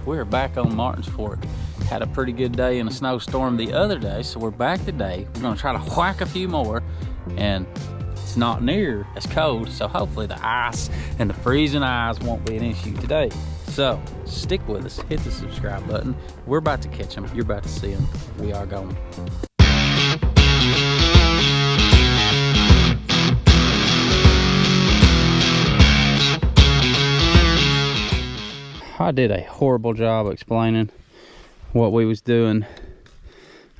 we're back on Martin's Fork. Had a pretty good day in a snowstorm the other day, so we're back today. We're gonna try to whack a few more, and it's not near as cold, so hopefully the ice and the freezing ice won't be an issue today. So stick with us, hit the subscribe button. We're about to catch them, you're about to see them. We are going. I did a horrible job explaining what we was doing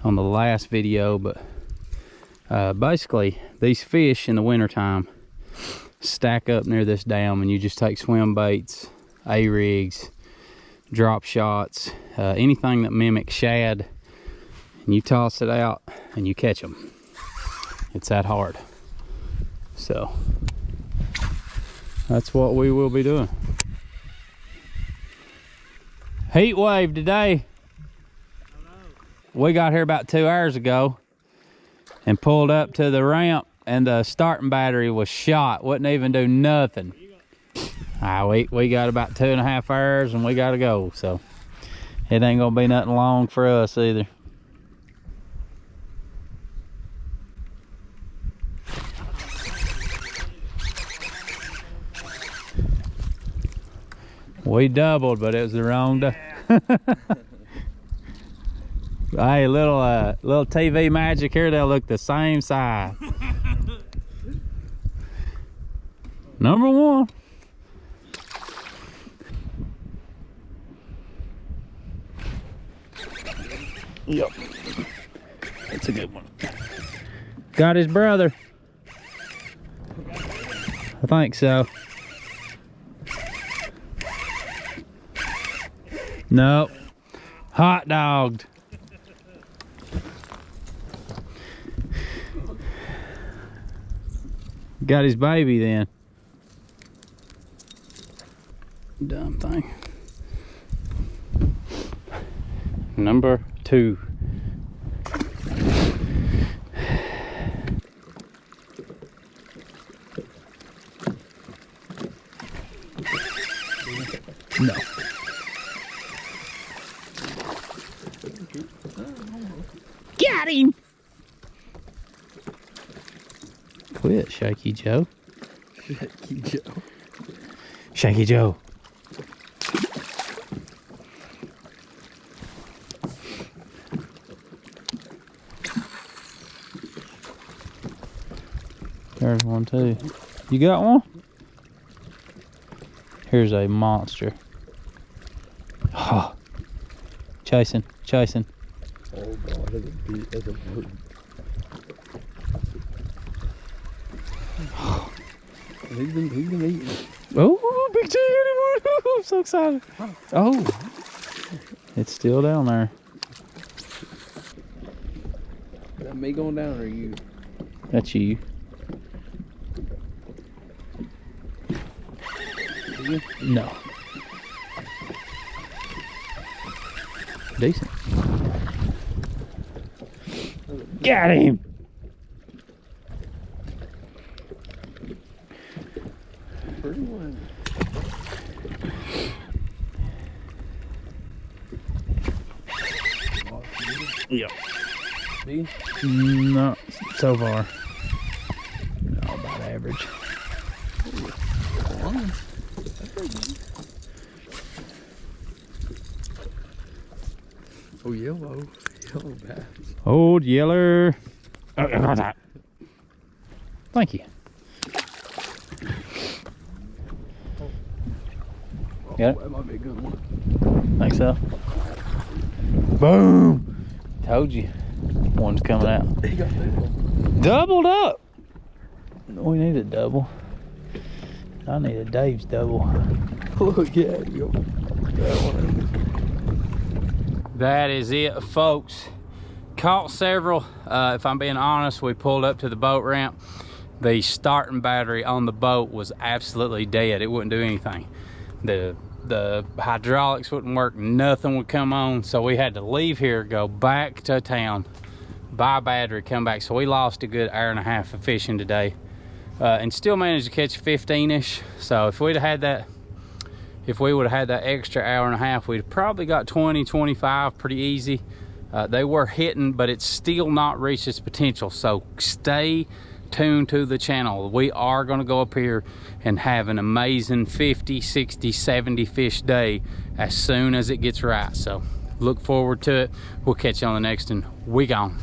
on the last video, but basically these fish in the wintertime stack up near this dam, and you just take swim baits, A-rigs, drop shots, anything that mimics shad, and you toss it out and you catch them. It's that hard. So that's what we will be doing. Heat wave today. We got here about 2 hours ago and pulled up to the ramp, and the starting battery was shot. Wouldn't even do nothing. We got about 2.5 hours and we gotta go, so it ain't gonna be nothing long for us either. We doubled, but it was the wrong day. Hey, little TV magic here, they'll look the same size. Number one. Yep, that's a good one. Got his brother. I think so. No, hot dogged. Got his baby then. Dumb thing. Number 2. No. Got him! Quit, Shaky Joe. Shaky Joe. Shaky Joe. There's one too. You got one? Here's a monster. Oh. Chasing, chasing. Oh God, that's a bird. He's been eating. Oh, big chicken! I'm so excited. Oh, it's still down there. Is that me going down or you? That's you. No. Decent. Got him. Pretty one. Yep. See? No, so far. No, about average. Oh, yellow bass. Old yeller. Thank you. Got it? That might be a good one. Think so? Boom! Told you. One's coming out. He got that. Doubled up! We need a double. I need a Dave's double. Look, yeah, you go. That one. That is it, folks. Caught several. If I'm being honest, we pulled up to the boat ramp. The starting battery on the boat was absolutely dead. It wouldn't do anything. The hydraulics wouldn't work, nothing would come on, so we had to leave here, go back to town, buy a battery, come back. So we lost a good hour-and-a-half of fishing today, and still managed to catch 15-ish. So if we'd have had that if we would have had that extra hour and a half, we'd probably got 20, 25 pretty easy. They were hitting, but it's still not reached its potential. So stay tuned to the channel. We are going to go up here and have an amazing 50, 60, 70 fish day as soon as it gets right. So look forward to it. We'll catch you on the next one. We gone.